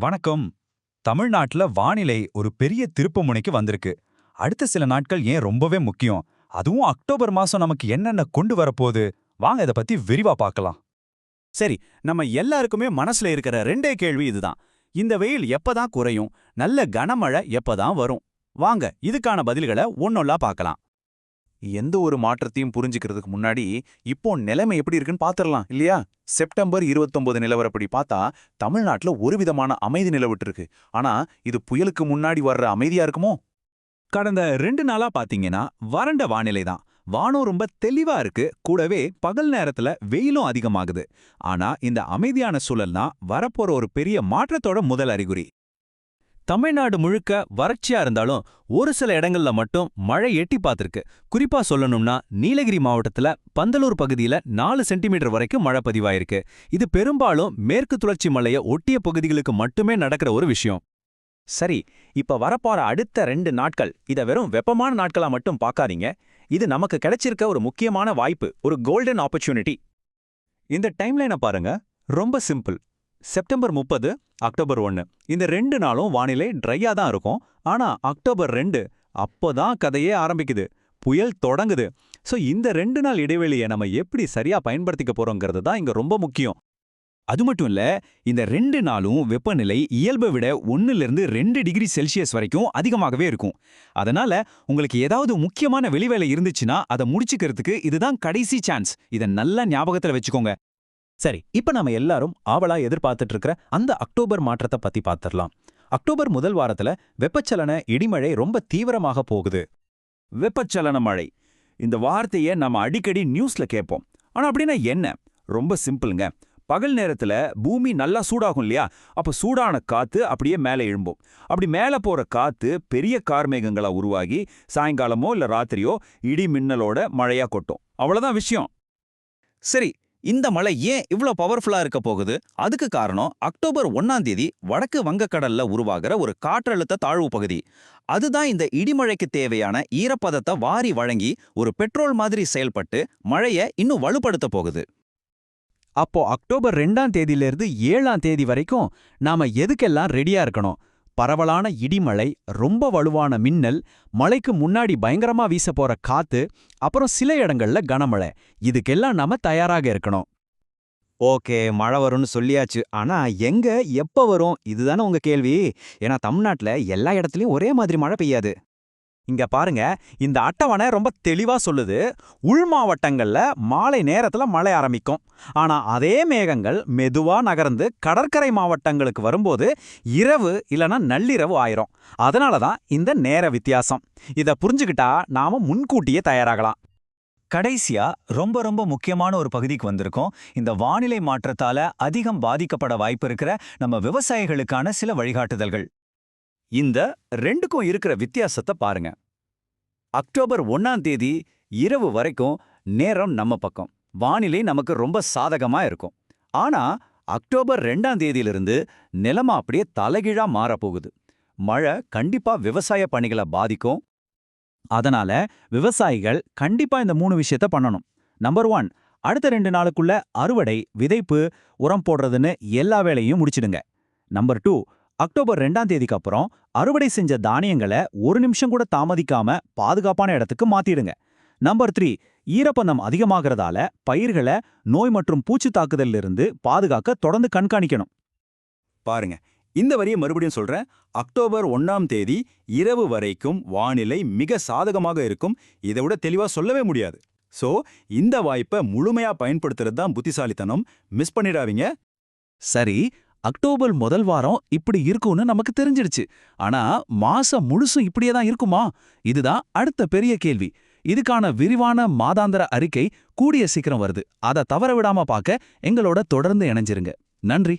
வணக்கம். தமிழ்நாட்டுல வானிலை ஒரு பெரிய திருப்புமுனைக்கு வந்திருக்கு. அடுத்த சில நாட்கள் ஏன் ரொம்பவே முக்கியம். அதுவும் அக்டோபர் மாசம் நமக்கு என்னென்ன கொண்டு வரப்போகுது, வாங்க இத பத்தி விரிவா பார்க்கலாம். சரி, நம்ம எல்லாருக்குமே மனசுல இருக்கிற ரெண்டே கேள்வி இதுதான். இந்த வெயில் எப்பதான் குறையும்? நல்ல கனமழை எப்பதான் வரும்? வாங்க இதுக்கான பதில்களை ஒன்னொல்லா பார்க்கலாம். எந்த ஒரு மாற்றத்தையும் புரிஞ்சுக்கிறதுக்கு முன்னாடி இப்போ நிலைமை எப்படி இருக்குன்னு பாத்திரலாம் இல்லையா? செப்டம்பர் 29 நிலவரப்படி பார்த்தா தமிழ்நாட்டுல ஒரு விதமான அமைதி நிலவிட்டு இருக்கு. ஆனா இது புயலுக்கு முன்னாடி வர்ற அமைதியா இருக்குமோ? கடந்த 2 நாளா பாத்தீங்கன்னா வறண்ட வானிலை தான். வானம் ரொம்ப தெளிவா இருக்கு, கூடவே பகல் நேரத்துல வெயிலும் அதிகமாகுது. ஆனா இந்த அமைதியான சூழல்னா வரப்போற ஒரு பெரிய மாற்றத்தோட முதல் அறிகுறி. தமிழ்நாடு முழுக்க வறட்சியா இருந்தாலும் ஒரு சில இடங்கள்ல மட்டும் மழை எட்டி பார்த்திருக்கு. குறிப்பா சொல்லணும்னா நீலகிரி மாவட்டத்துல பந்தலூர் பகுதியில 4 சென்டிமீட்டர் வரைக்கும் மழை பதிவாயிருக்கு. இது பெரும்பாலும் மேற்கு தொடர்ச்சி மலையை ஒட்டிய பகுதிகளுக்கு மட்டுமே நடக்கிற ஒரு விஷயம். சரி, இப்ப வரப்போற அடுத்த 2 நாட்கள் இத வெறும் வெப்பமான நாட்களா மட்டும் பார்க்காதீங்க. இது நமக்கு கிடைச்சிருக்க ஒரு முக்கியமான வாய்ப்பு, ஒரு கோல்டன் ஆப்பர்ச்சுனிட்டி. இந்த டைம்லைனை பாருங்க, ரொம்ப சிம்பிள். செப்டம்பர் 30, அக்டோபர் 1 இந்த 2 நாளும் வானிலை ட்ரையா தான் இருக்கும். ஆனா அக்டோபர் 2 அப்போதான் கதையே ஆரம்பிக்குது, புயல் தொடங்குது. சோ இந்த 2 நாள் இடைவெளியை நம்ம எப்படி சரியா பயன்படுத்திக்க போறோங்கிறது தான் இங்க ரொம்ப முக்கியம். அது மட்டும் இல்ல, இந்த 2 நாளும் வெப்பநிலை இயல்பை விட 1லிருந்து 2 டிகிரி செல்சியஸ் வரைக்கும் அதிகமாகவே இருக்கும். அதனால உங்களுக்கு ஏதாவது முக்கியமான வெளிவேலை இருந்துச்சுன்னா அதை முடிச்சுக்கிறதுக்கு இதுதான் கடைசி சான்ஸ். இதை நல்லா ஞாபகத்துல வச்சுக்கோங்க. சரி, இப்ப நம்ம எல்லாரும் ஆவலா எதிர்பார்த்துட்டு இருக்கிற அந்த அக்டோபர் மாற்றத்தை பத்தி பார்த்திடலாம். அக்டோபர் முதல் வாரத்துல வெப்பச்சலன இடிமழை ரொம்ப தீவிரமாக போகுது. வெப்பச்சலன மழை, இந்த வார்த்தையை நம்ம அடிக்கடி நியூஸ்ல கேட்போம். ஆனா அப்படின்னா என்ன? ரொம்ப சிம்பிளுங்க. பகல் நேரத்துல பூமி நல்லா சூடாகும் இல்லையா? அப்ப சூடான காத்து அப்படியே மேலே எழும்பும். அப்படி மேலே போற காத்து பெரிய கார்மேகங்களா உருவாகி சாயங்காலமோ இல்ல ராத்திரியோ இடி மின்னலோட மழையா கொட்டும். அவ்வளவுதான் விஷயம். சரி, இந்த மழை ஏன் இவ்ளோ பவர்ஃபுல்லா இருக்க போகுது? அதுக்கு காரணம் அக்டோபர் 1ஆம் தேதி வடக்கு வங்கக்கடல்ல உருவாகிற ஒரு காற்றழுத்த தாழ்வு பகுதி. அதுதான் இந்த இடிமழைக்கு தேவையான ஈரப்பதத்தை வாரி வழங்கி ஒரு பெட்ரோல் மாதிரி செயல்பட்டு மழையை இன்னும் வலுப்படுத்த போகுது. அப்போ அக்டோபர் 2ஆம் தேதியிலிருந்து 7ஆம் தேதி வரைக்கும் நாம எதுக்கெல்லாம் ரெடியா இருக்கணும்? பரவலான இடிமழை, ரொம்ப வலுவான மின்னல், மழைக்கு முன்னாடி பயங்கரமா வீச போற காத்து, அப்புறம் சில இடங்கள்ல கனமழை. இதுக்கெல்லாம் நாம தயாராக இருக்கணும். ஓகே, மழை வரும்னு சொல்லியாச்சு. ஆனா எங்க, எப்ப வரும்? இதுதானே உங்க கேள்வி. ஏன்னா தமிழ்நாட்டுல எல்லா இடத்துலயும் ஒரே மாதிரி மழை பெய்யாது. இங்க பாருங்க, இந்த அட்டவணை ரொம்ப தெளிவா சொல்லுது. உள் மாவட்டங்கள்ல மாலை நேரத்துல மழை ஆரம்பிக்கும். ஆனா அதே மேகங்கள் மெதுவா நகர்ந்து கடற்கரை மாவட்டங்களுக்கு வரும்போது இரவு இல்லனா நள்ளிரவு ஆயிரும். அதனாலதான் இந்த நேர வித்தியாசம். இத புரிஞ்சுக்கிட்டா நாம முன்கூட்டியே தயாராகலாம். கடைசியா ரொம்ப ரொம்ப முக்கியமான ஒரு பகுதிக்கு வந்திருக்கோம். இந்த வானிலை மாற்றத்தால அதிகம் பாதிக்கப்பட வாய்ப்பு இருக்கிற நம்ம விவசாயிகளுக்கான சில வழிகாட்டுதல்கள். இந்த 2க்கும் இருக்கிற வித்தியாசத்தை பாருங்க. அக்டோபர் 1ஆம் தேதி இரவு வரைக்கும் நேரம் நம்ம பக்கம், வானிலை நமக்கு ரொம்ப சாதகமா இருக்கும். ஆனா அக்டோபர் 2ஆம் தேதியிலிருந்து நிலைமை அப்படியே தலைகீழா மாறப்போகுது. மழை கண்டிப்பா விவசாய பணிகளை பாதிக்கும். அதனால விவசாயிகள் கண்டிப்பா இந்த 3 விஷயத்த பண்ணணும். நம்பர் 1, அடுத்த 2 நாளுக்குள்ள அறுவடை, விதைப்பு, உரம் போடுறதுன்னு எல்லா வேலையும் முடிச்சிடுங்க. நம்பர் 2, அக்டோபர் 2ஆம் தேதிக்கு அப்புறம் அறுவடை செஞ்ச தானியங்களை 1 நிமிஷம் கூட தாமதிக்காம பாதுகாப்பான இடத்துக்கு மாத்திடுங்க. நம்பர் 3, ஈரப்பதம் அதிகமாகிறதால பயிர்களை நோய் மற்றும் பூச்சி தாக்குதலிலிருந்து பாதுகாக்க தொடர்ந்து கண்காணிக்கணும். பாருங்க, இந்த வரியை மறுபடியும் சொல்றேன். அக்டோபர் 1ஆம் தேதி இரவு வரைக்கும் வானிலை மிக சாதகமாக இருக்கும். இதை விட தெளிவா சொல்லவே முடியாது. சோ இந்த வாய்ப்பை முழுமையா பயன்படுத்துறது தான் புத்திசாலித்தனம். மிஸ் பண்ணிடாதீங்க. சரி, அக்டோபர் முதல் வாரம் இப்படி இருக்கும்னு நமக்கு தெரிஞ்சிடுச்சு. ஆனா மாசம் முழுசும் இப்படியே தான் இருக்குமா? இதுதான் அடுத்த பெரிய கேள்வி. இதுக்கான விரிவான மாதாந்திர அறிக்கை கூடிய சீக்கிரம் வருது. அதை தவற விடாம பார்க்க எங்களோட தொடர்ந்து இணைஞ்சிருங்க. நன்றி.